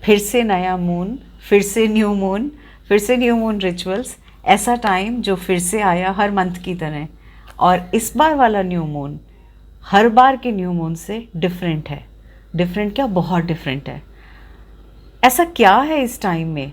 फिर से नया मून, फिर से न्यू मून, फिर से न्यू मून रिचुअल्स, ऐसा टाइम जो फिर से आया हर मंथ की तरह। और इस बार वाला न्यू मून हर बार के न्यू मून से डिफरेंट है। डिफरेंट क्या, बहुत डिफरेंट है। ऐसा क्या है इस टाइम में,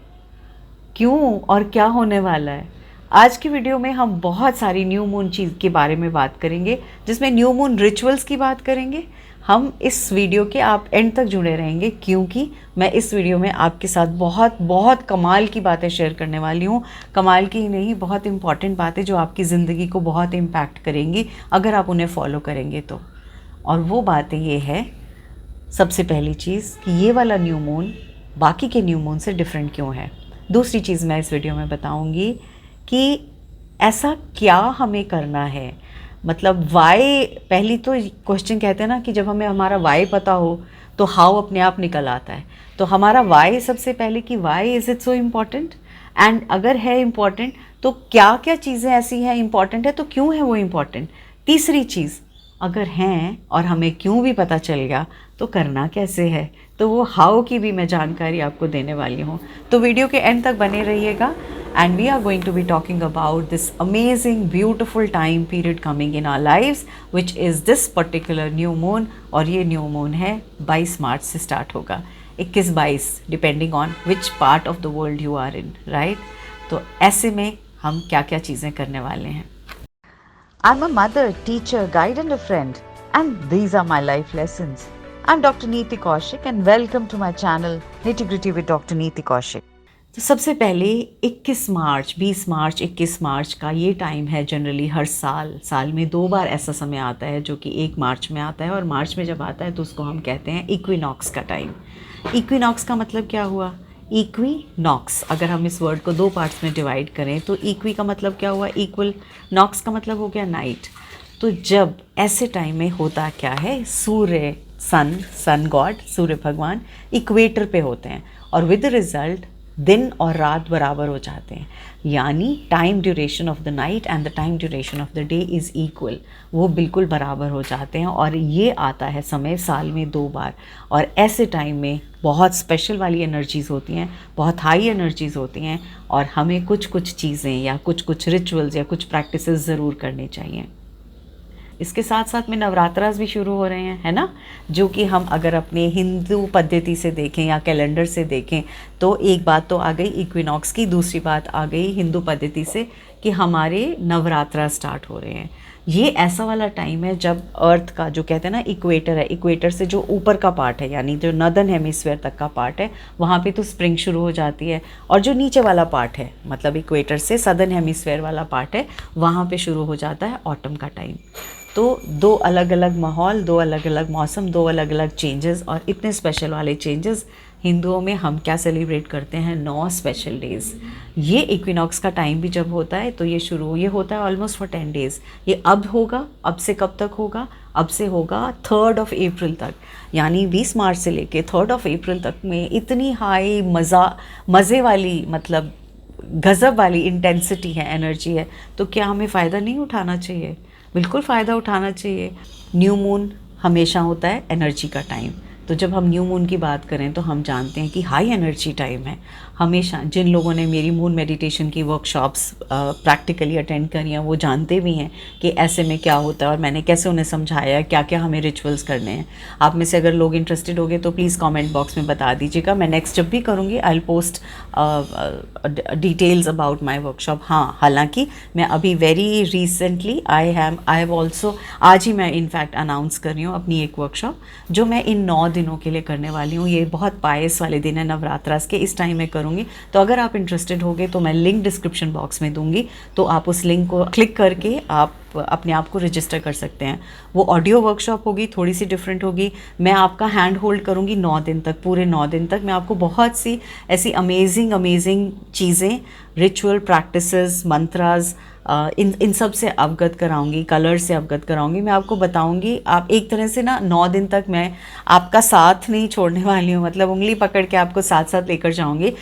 क्यों और क्या होने वाला है? आज की वीडियो में हम बहुत सारी न्यू मून चीज़ के बारे में बात करेंगे, जिसमें न्यू मून रिचुअल्स की बात करेंगे। हम इस वीडियो के आप एंड तक जुड़े रहेंगे, क्योंकि मैं इस वीडियो में आपके साथ बहुत बहुत कमाल की बातें शेयर करने वाली हूँ। कमाल की ही नहीं, बहुत इंपॉर्टेंट बातें जो आपकी ज़िंदगी को बहुत इम्पैक्ट करेंगी अगर आप उन्हें फॉलो करेंगे तो। और वो बातें ये है, सबसे पहली चीज़ कि ये वाला न्यू मून बाकी के न्यू मून से डिफरेंट क्यों है। दूसरी चीज़ मैं इस वीडियो में बताऊंगी कि ऐसा क्या हमें करना है, मतलब वाई। पहली तो क्वेश्चन कहते हैं ना कि जब हमें हमारा वाई पता हो तो हाउ अपने आप निकल आता है। तो हमारा वाई सबसे पहले कि why is it so important, and अगर है इम्पॉर्टेंट तो क्या क्या चीज़ें ऐसी हैं इम्पॉर्टेंट है तो क्यों है वो इम्पॉर्टेंट। तीसरी चीज़, अगर हैं और हमें क्यों भी पता चल गया तो करना कैसे है, तो वो हाउ की भी मैं जानकारी आपको देने वाली हूँ। तो वीडियो के एंड तक बने रहिएगा, and we are going to be talking about this amazing beautiful time period coming in our lives, which is this particular new moon. और ये न्यू मून है 22 मार्च से स्टार्ट होगा, 21-22 depending on which part of the world you are in, right. तो ऐसे में हम क्या क्या चीज़ें करने वाले हैं। I'm a mother, teacher, guide and a friend, and these are my life lessons. I'm Dr. Neeti Kaushik and welcome to my channel Nitty Gritty with Dr. Neeti Kaushik. तो सबसे पहले 21 मार्च, 20 मार्च, 21 मार्च का ये टाइम है। जनरली हर साल में 2 बार ऐसा समय आता है, जो कि 1 मार्च में आता है, और मार्च में जब आता है तो उसको हम कहते हैं इक्विनॉक्स का टाइम। इक्विनॉक्स का मतलब क्या हुआ, इक्विनॉक्स, अगर हम इस वर्ड को 2 पार्ट्स में डिवाइड करें तो इक्वी का मतलब क्या हुआ, इक्वल, नॉक्स का मतलब हो गया नाइट। तो जब ऐसे टाइम में होता क्या है, सूर्य, सन गॉड, सूर्य भगवान इक्वेटर पे होते हैं, और विद रिजल्ट दिन और रात बराबर हो जाते हैं, यानी time duration of the night and the time duration of the day is equal, वो बिल्कुल बराबर हो जाते हैं। और ये आता है समय साल में 2 बार, और ऐसे टाइम में बहुत स्पेशल वाली एनर्जीज़ होती हैं, बहुत हाई एनर्जीज़ होती हैं, और हमें कुछ कुछ चीज़ें या कुछ रिचुअल्स या कुछ प्रैक्टिसेस ज़रूर करनी चाहिए। इसके साथ साथ में नवरात्रास भी शुरू हो रहे हैं, है ना, जो कि हम अगर अपने हिंदू पद्धति से देखें या कैलेंडर से देखें तो एक बात तो आ गई इक्विनॉक्स की, दूसरी बात आ गई हिंदू पद्धति से कि हमारे नवरात्रा स्टार्ट हो रहे हैं। ये ऐसा वाला टाइम है जब अर्थ का, जो कहते हैं ना इक्वेटर है, इक्वेटर से जो ऊपर का पार्ट है, यानी जो नॉर्दर्न हेमिस्फीयर तक का पार्ट है, वहाँ पे तो स्प्रिंग शुरू हो जाती है, और जो नीचे वाला पार्ट है, मतलब इक्वेटर से सदर्न हेमिस्फीयर वाला पार्ट है, वहाँ पे शुरू हो जाता है ऑटम का टाइम। तो 2 अलग अलग माहौल, 2 अलग अलग मौसम, 2 अलग अलग चेंजेस, और इतने स्पेशल वाले चेंजेस। हिंदुओं में हम क्या सेलिब्रेट करते हैं, 9 स्पेशल डेज़। ये इक्विनॉक्स का टाइम भी जब होता है तो ये होता है ऑलमोस्ट फॉर 10 डेज़। ये अब होगा, अब से कब तक होगा, अब से होगा 3rd ऑफ अप्रैल तक, यानी 20 मार्च से लेके 3rd ऑफ अप्रैल तक में इतनी हाई मज़े वाली, मतलब गज़ब वाली इंटेंसिटी है, एनर्जी है। तो क्या हमें फ़ायदा नहीं उठाना चाहिए? बिल्कुल फ़ायदा उठाना चाहिए। न्यू मून हमेशा होता है एनर्जी का टाइम, तो जब हम न्यू मून की बात करें तो हम जानते हैं कि हाई एनर्जी टाइम है। हमेशा जिन लोगों ने मेरी मून मेडिटेशन की वर्कशॉप्स प्रैक्टिकली अटेंड करी हैं, वो जानते भी हैं कि ऐसे में क्या होता है, और मैंने कैसे उन्हें समझाया क्या क्या हमें रिचुअल्स करने हैं। आप में से अगर लोग इंटरेस्टेड होंगे तो प्लीज़ कमेंट बॉक्स में बता दीजिएगा। मैं नेक्स्ट जब भी करूँगी I will post details about my workshop. हाँ, हालांकि मैं अभी very recently I have also, आज ही मैं इनफैक्ट अनाउंस कर रही हूँ अपनी एक वर्कशॉप, जो मैं इन 9 दिनों के लिए करने वाली हूँ। ये बहुत पायस वाले दिन है नवरात्रास के, इस टाइम में करूँगी। तो अगर आप इंटरेस्टेड होगे तो मैं लिंक डिस्क्रिप्शन बॉक्स में दूंगी, तो आप उस लिंक को क्लिक करके आप अपने आप को रजिस्टर कर सकते हैं। वो ऑडियो वर्कशॉप होगी, थोड़ी सी डिफरेंट होगी। मैं आपका हैंड होल्ड करूँगी 9 दिन तक, पूरे 9 दिन तक मैं आपको बहुत सी ऐसी अमेजिंग चीज़ें, रिचुअल प्रैक्टिसेस, मंत्रास, इन सब से अवगत कराऊंगी, कलर से अवगत कराऊंगी। मैं आपको बताऊंगी, आप एक तरह से ना 9 दिन तक मैं आपका साथ नहीं छोड़ने वाली हूँ, मतलब उंगली पकड़ के आपको साथ साथ लेकर जाऊंगी।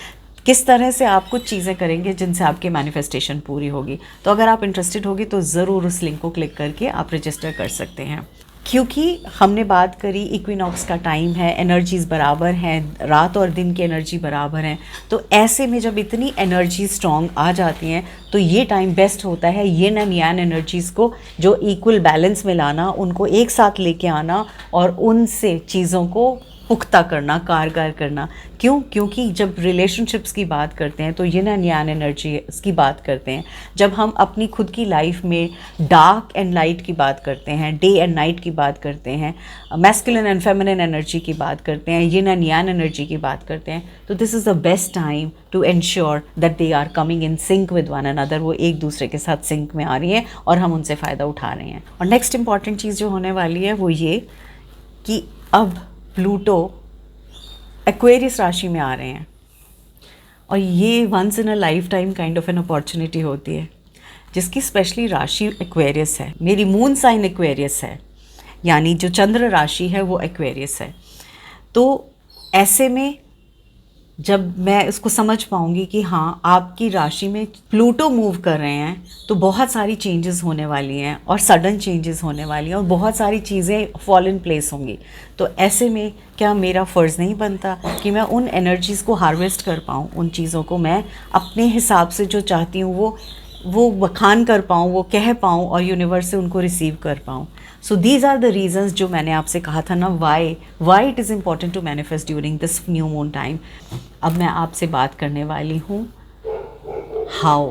किस तरह से आप कुछ चीज़ें करेंगे जिनसे आपकी मैनिफेस्टेशन पूरी होगी। तो अगर आप इंटरेस्टेड होगी तो ज़रूर उस लिंक को क्लिक करके आप रजिस्टर कर सकते हैं। क्योंकि हमने बात करी इक्विनॉक्स का टाइम है, एनर्जीज़ बराबर हैं, रात और दिन की एनर्जी बराबर हैं, तो ऐसे में जब इतनी एनर्जी स्ट्रॉन्ग आ जाती हैं तो ये टाइम बेस्ट होता है यिन एंड यांग एनर्जीज़ को जो इक्वल बैलेंस में लाना, उनको एक साथ लेके आना और उनसे चीज़ों को पुख्ता करना, कारगर करना। क्यों? क्योंकि जब रिलेशनशिप्स की बात करते हैं तो यिन एंड यांग एनर्जी की बात करते हैं। जब हम अपनी खुद की लाइफ में डार्क एंड लाइट की बात करते हैं, डे एंड नाइट की बात करते हैं, मैस्कुलिन एंड फेमिनिन एनर्जी की बात करते हैं, यिन एंड यांग एनर्जी की बात करते हैं, तो this is the best time to ensure that they are coming in sync with one another. वो एक दूसरे के साथ सिंक में आ रही हैं और हम उनसे फ़ायदा उठा रहे हैं। और नेक्स्ट इंपॉर्टेंट चीज़ जो होने वाली है वो ये कि अब प्लूटो एक्वेरियस राशि में आ रहे हैं और ये once in a lifetime kind of an opportunity होती है। जिसकी स्पेशली राशि एक्वेरियस है, मेरी मून साइन एक्वेरियस है, यानी जो चंद्र राशि है वो एक्वेरियस है। तो ऐसे में जब मैं इसको समझ पाऊँगी कि हाँ आपकी राशि में प्लूटो मूव कर रहे हैं तो बहुत सारी चेंजेस होने वाली हैं और सडन चेंजेस होने वाली हैं और बहुत सारी चीज़ें फॉल इन प्लेस होंगी। तो ऐसे में क्या मेरा फ़र्ज़ नहीं बनता कि मैं उन एनर्जीज़ को हार्वेस्ट कर पाऊँ, उन चीज़ों को मैं अपने हिसाब से जो चाहती हूँ वो बखान कर पाऊँ, वो कह पाऊँ और यूनिवर्स से उनको रिसीव कर पाऊँ। So these are the reasons जो मैंने आपसे कहा था ना, why it is important to manifest during this new moon time. अब मैं आपसे बात करने वाली हूँ हाउ,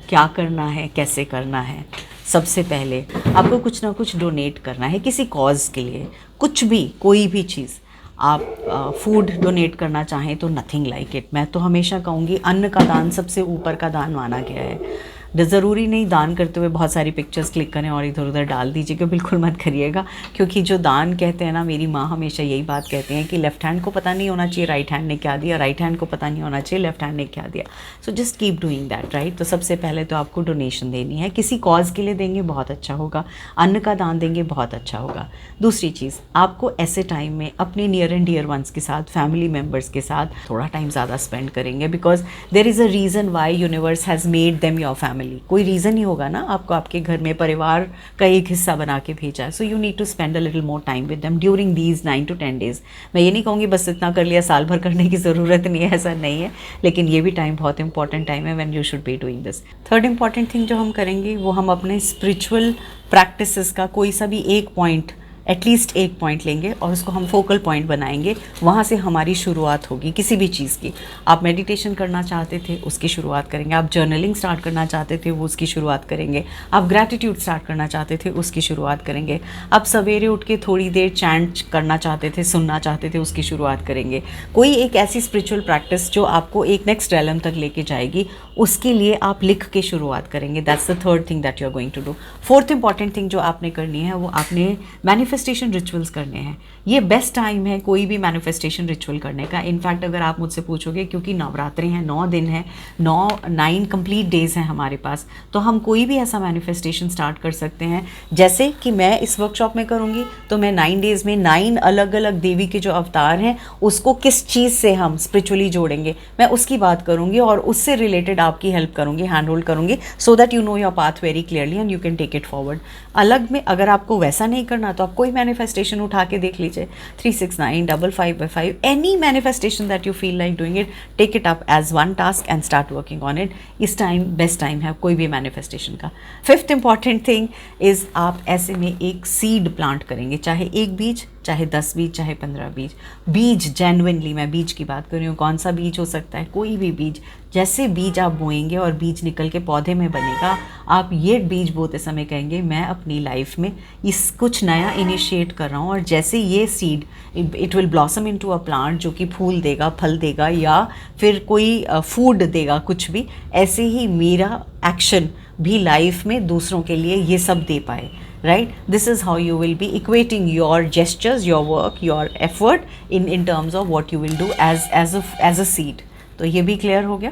क्या करना है, कैसे करना है। सबसे पहले आपको कुछ ना कुछ डोनेट करना है किसी कॉज के लिए, कुछ भी, कोई भी चीज़। आप फूड डोनेट करना चाहें तो नथिंग लाइक इट। मैं तो हमेशा कहूँगी अन्न का दान सबसे ऊपर का दान माना गया है। ज़रूरी नहीं दान करते हुए बहुत सारी पिक्चर्स क्लिक करें और इधर उधर डाल दीजिए, कि बिल्कुल मत करिएगा। क्योंकि जो दान कहते हैं ना, मेरी माँ हमेशा यही बात कहते हैं कि लेफ़्ट हैंड को पता नहीं होना चाहिए राइट हैंड ने क्या दिया, राइट हैंड को पता नहीं होना चाहिए लेफ़्ट हैंड ने क्या दिया। So just keep doing that, right. तो सबसे पहले तो आपको डोनेशन देनी है, किसी कॉज के लिए देंगे बहुत अच्छा होगा, अन्न का दान देंगे बहुत अच्छा होगा। दूसरी चीज़, आपको ऐसे टाइम में अपने नियर एंड डियर वंस के साथ, फैमिली मेम्बर्स के साथ थोड़ा टाइम ज़्यादा स्पेंड करेंगे, because there is a reason why universe has made them your family. कोई रीज़न ही होगा ना आपको आपके घर में परिवार का एक हिस्सा बना के भेजा। So you need to spend a little more time with them during these 9 to 10 days। मैं ये नहीं कहूँगी बस इतना कर लिया, साल भर करने की ज़रूरत नहीं है, ऐसा नहीं है, लेकिन ये भी टाइम बहुत इंपॉर्टेंट टाइम है when you should be doing this. Third important thing जो हम करेंगे वो हम अपने स्पिरिचुअल प्रैक्टिसेस का कोई सा भी एक पॉइंट, एटलीस्ट एक पॉइंट लेंगे और उसको हम फोकल पॉइंट बनाएंगे। वहाँ से हमारी शुरुआत होगी किसी भी चीज़ की। आप मेडिटेशन करना चाहते थे, उसकी शुरुआत करेंगे। आप जर्नलिंग स्टार्ट करना चाहते थे, वो उसकी शुरुआत करेंगे। आप ग्रैटिट्यूड स्टार्ट करना चाहते थे, उसकी शुरुआत करेंगे। आप सवेरे उठ के थोड़ी देर चैंट करना चाहते थे, सुनना चाहते थे, उसकी शुरुआत करेंगे। कोई एक ऐसी स्पिरिचुअल प्रैक्टिस जो आपको एक नेक्स्ट रेलम तक लेके जाएगी, उसके लिए आप लिख के शुरुआत करेंगे। That's the third thing that you are going to do. Fourth important thing जो आपने करनी है वो आपने मैनिफेस्टेशन रिचुअल्स करने हैं। ये बेस्ट टाइम है कोई भी मैनिफेस्टेशन रिचुअल करने का। इनफैक्ट अगर आप मुझसे पूछोगे, क्योंकि नवरात्रि हैं, 9 दिन हैं, 9 कंप्लीट डेज़ हैं हमारे पास, तो हम कोई भी ऐसा मैनिफेस्टेशन स्टार्ट कर सकते हैं। जैसे कि मैं इस वर्कशॉप में करूँगी तो मैं 9 डेज़ में 9 अलग अलग देवी के जो अवतार हैं उसको किस चीज़ से हम स्पिरिचुअली जोड़ेंगे, मैं उसकी बात करूँगी और उससे रिलेटेड आपकी हेल्प करूँगी, हैंड होल्ड करूँगी, so that you know your path very clearly and you can take it forward. अलग में अगर आपको वैसा नहीं करना तो आप कोई मैनिफेस्टेशन उठा के देख लीजिए, 369 555, any manifestation that you feel like doing it, take it up as one task and start working on it. इस टाइम बेस्ट टाइम है कोई भी मैनिफेस्टेशन का। फिफ्थ इंपॉर्टेंट थिंग इज़ आप ऐसे में एक सीड प्लांट करेंगे, चाहे एक बीज, चाहे 10 बीज, चाहे 15 बीज। बीज जेन्युइनली, मैं बीज की बात कर रही हूँ, कौन सा बीज हो सकता है, कोई भी बीज। जैसे बीज आप बोएंगे और बीज निकल के पौधे में बनेगा, आप ये बीज बोते समय कहेंगे मैं अपनी लाइफ में इस कुछ नया इनिशिएट कर रहा हूँ, और जैसे ये seed it will blossom into a plant जो कि फूल देगा, फल देगा, या फिर कोई फूड देगा, कुछ भी। ऐसे ही मेरा एक्शन भी लाइफ में दूसरों के लिए ये सब दे पाए, right? This is how you will be equating your gestures, your work, your effort in terms of what you will do as a seed. तो ये भी क्लियर हो गया।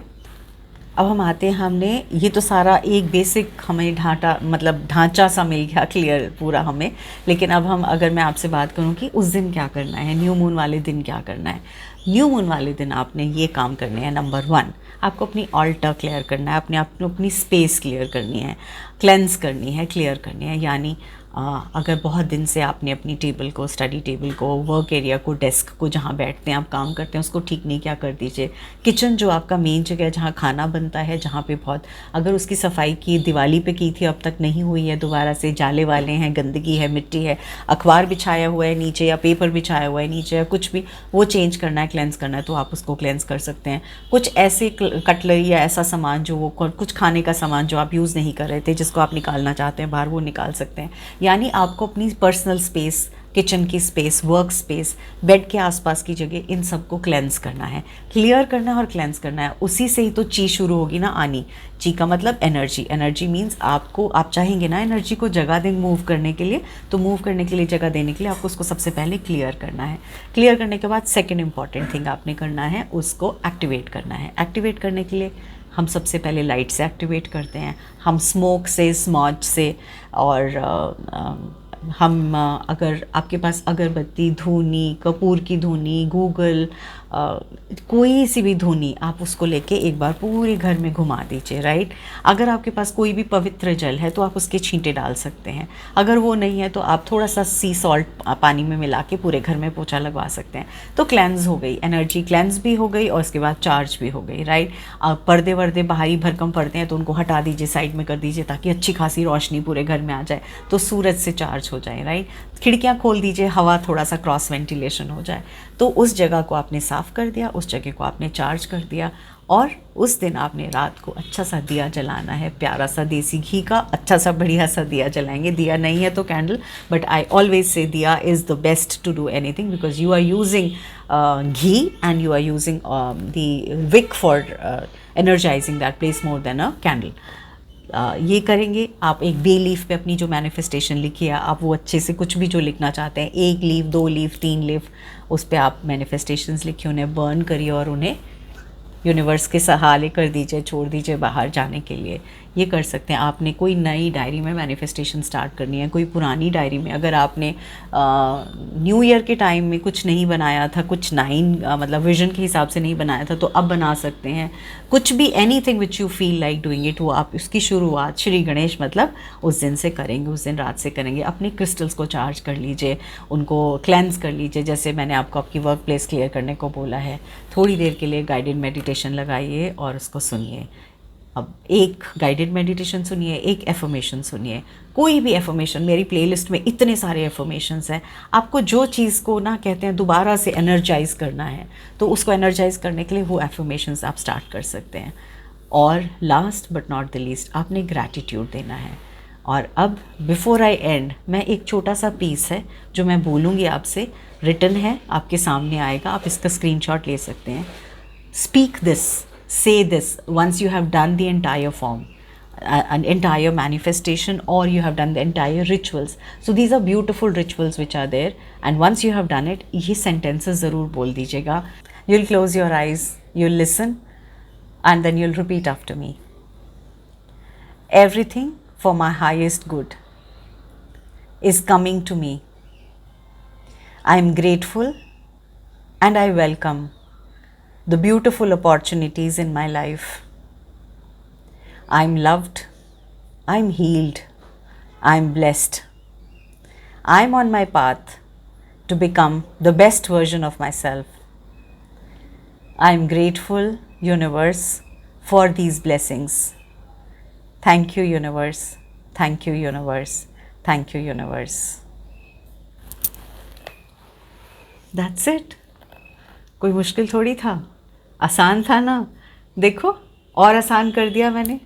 अब हम आते हैं, हमने ये तो सारा एक बेसिक हमें ढांचा सा मिल गया क्लियर पूरा हमें। लेकिन अब हम, अगर मैं आपसे बात करूं कि उस दिन क्या करना है, न्यू मून वाले दिन क्या करना है। न्यू मून वाले दिन आपने ये काम करने हैं। नंबर 1, आपको अपनी ऑल्टर क्लियर करना है, अपनी स्पेस क्लियर करनी है, क्लेंस करनी है, क्लियर करनी है। यानी अगर बहुत दिन से आपने अपनी टेबल को, स्टडी टेबल को, वर्क एरिया को, डेस्क को, जहाँ बैठते हैं आप काम करते हैं, उसको ठीक नहीं किया, कर दीजिए। किचन जो आपका मेन जगह है जहाँ खाना बनता है, जहाँ पे बहुत, अगर उसकी सफाई की दिवाली पे की थी अब तक नहीं हुई है, दोबारा से जाले वाले हैं, गंदगी है, मिट्टी है, अखबार बिछाया हुआ है नीचे या पेपर बिछाया हुआ है नीचे या कुछ भी, वो चेंज करना है, क्लेंस करना है, तो आप उसको क्लेंस कर सकते हैं। कुछ ऐसे कटलरी या ऐसा सामान जो वो कुछ खाने का सामान जो आप यूज़ नहीं कर रहे थे, जिसको आप निकालना चाहते हैं बाहर, वो निकाल सकते हैं। यानी आपको अपनी पर्सनल स्पेस, किचन की स्पेस, वर्क स्पेस, बेड के आसपास की जगह, इन सबको क्लेंस करना है, क्लियर करना है और क्लेंस करना है। उसी से ही तो ची शुरू होगी ना आनी। ची का मतलब एनर्जी। एनर्जी मीन्स आपको, आप चाहेंगे ना एनर्जी को जगह दें मूव करने के लिए, तो मूव करने के लिए, जगह देने के लिए आपको उसको सबसे पहले क्लियर करना है। क्लियर करने के बाद सेकेंड इंपॉर्टेंट थिंग आपने करना है, उसको एक्टिवेट करना है। एक्टिवेट करने के लिए हम सबसे पहले लाइट से एक्टिवेट करते हैं, हम स्मोक से, स्मॉच से, और हम अगर आपके पास अगरबत्ती, धूनी, कपूर की धूनी, गूगल, कोई सी भी धूनी, आप उसको लेके एक बार पूरे घर में घुमा दीजिए, राइट। अगर आपके पास कोई भी पवित्र जल है तो आप उसके छींटे डाल सकते हैं। अगर वो नहीं है तो आप थोड़ा सा सी सॉल्ट पानी में मिला के पूरे घर में पोछा लगवा सकते हैं। तो क्लेंस हो गई, एनर्जी क्लेंस भी हो गई और उसके बाद चार्ज भी हो गई, राइट। पर्दे वर्दे बाहरी भरकम पड़ते हैं तो उनको हटा दीजिए, साइड में कर दीजिए, ताकि अच्छी खासी रोशनी पूरे घर में आ जाए, तो सूरज से चार्ज हो जाए, राइट। खिड़कियाँ खोल दीजिए, हवा थोड़ा सा क्रॉस वेंटिलेशन हो जाए। तो उस जगह को आपने साफ़ कर दिया, उस जगह को आपने चार्ज कर दिया। और उस दिन आपने रात को अच्छा सा दिया जलाना है, प्यारा सा देसी घी का अच्छा सा बढ़िया सा दिया जलाएंगे। दिया नहीं है तो candle, but I always say diya is the best to do anything, because you are using ghee and you are using the wick for energizing that place more than a candle. ये करेंगे आप। एक बे लीफ पे अपनी जो manifestation लिखी है, आप वो अच्छे से कुछ भी जो लिखना चाहते हैं, 1 लीफ, 2 लीफ, 3 लीफ, उस पर आप मैनिफेस्टेशंस लिखिए, उन्हें बर्न करिए और उन्हें यूनिवर्स के सहारे कर दीजिए, छोड़ दीजिए बाहर जाने के लिए। ये कर सकते हैं। आपने कोई नई डायरी में मैनिफेस्टेशन स्टार्ट करनी है, कोई पुरानी डायरी में, अगर आपने न्यू ईयर के टाइम में कुछ नहीं बनाया था, कुछ मतलब विजन के हिसाब से नहीं बनाया था, तो अब बना सकते हैं। कुछ भी, anything which you feel like doing it, वो आप उसकी शुरुआत श्री गणेश मतलब उस दिन से करेंगे, उस दिन रात से करेंगे। अपने क्रिस्टल्स को चार्ज कर लीजिए, उनको क्लेंस कर लीजिए, जैसे मैंने आपको आपकी वर्क प्लेस क्लियर करने को बोला है। थोड़ी देर के लिए गाइडेड मेडिटेशन लगाइए और उसको सुनिए। अब एक गाइडेड मेडिटेशन सुनिए, एक एफर्मेशन सुनिए, कोई भी एफर्मेशन। मेरी प्लेलिस्ट में इतने सारे एफर्मेशंस हैं। आपको जो चीज़ को ना कहते हैं दोबारा से एनर्जाइज करना है, तो उसको एनर्जाइज करने के लिए वो एफर्मेशंस आप स्टार्ट कर सकते हैं। और last but not the least, आपने ग्रैटिट्यूड देना है। और अब बिफोर आई एंड, मैं एक छोटा सा पीस है जो मैं बोलूँगी आपसे, रिटन है, आपके सामने आएगा, आप इसका स्क्रीनशॉट ले सकते हैं। Speak this, say this once you have done the entire form, an entire manifestation, or you have done the entire rituals. So these are beautiful rituals which are there, and once you have done it, ये sentences ज़रूर बोल दीजिएगा. You'll close your eyes, you'll listen, and then you'll repeat after me. Everything for my highest good is coming to me. I am grateful and I welcome the beautiful opportunities in my life. I'm loved, I'm healed, I'm blessed. I'm on my path to become the best version of myself. I'm grateful, universe, for these blessings. Thank you, universe. Thank you, universe. Thank you, universe. That's it. कोई मुश्किल थोड़ी था, आसान था ना। देखो, और आसान कर दिया मैंने।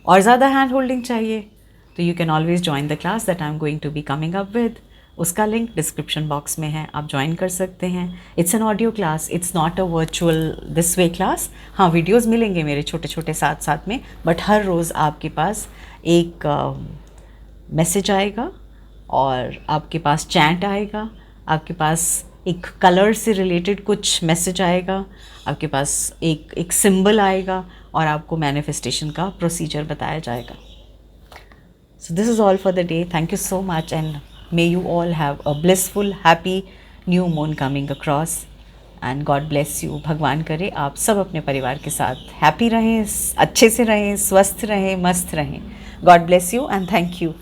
और ज़्यादा हैंड होल्डिंग चाहिए तो you can always join the class that I am going to be coming up with. उसका लिंक डिस्क्रिप्शन बॉक्स में है, आप ज्वाइन कर सकते हैं। It's an audio class, it's not a virtual this way class. हाँ, वीडियोज़ मिलेंगे मेरे छोटे छोटे साथ साथ में, बट हर रोज़ आपके पास एक मैसेज आएगा और आपके पास चैट आएगा, आपके पास एक कलर से रिलेटेड कुछ मैसेज आएगा, आपके पास एक सिंबल आएगा और आपको मैनिफेस्टेशन का प्रोसीजर बताया जाएगा। So this is all for the day. Thank you so much and may you all have a blissful happy new moon coming across and God bless you. भगवान करे आप सब अपने परिवार के साथ हैप्पी रहें, अच्छे से रहें, स्वस्थ रहें, मस्त रहें। God bless you and thank you.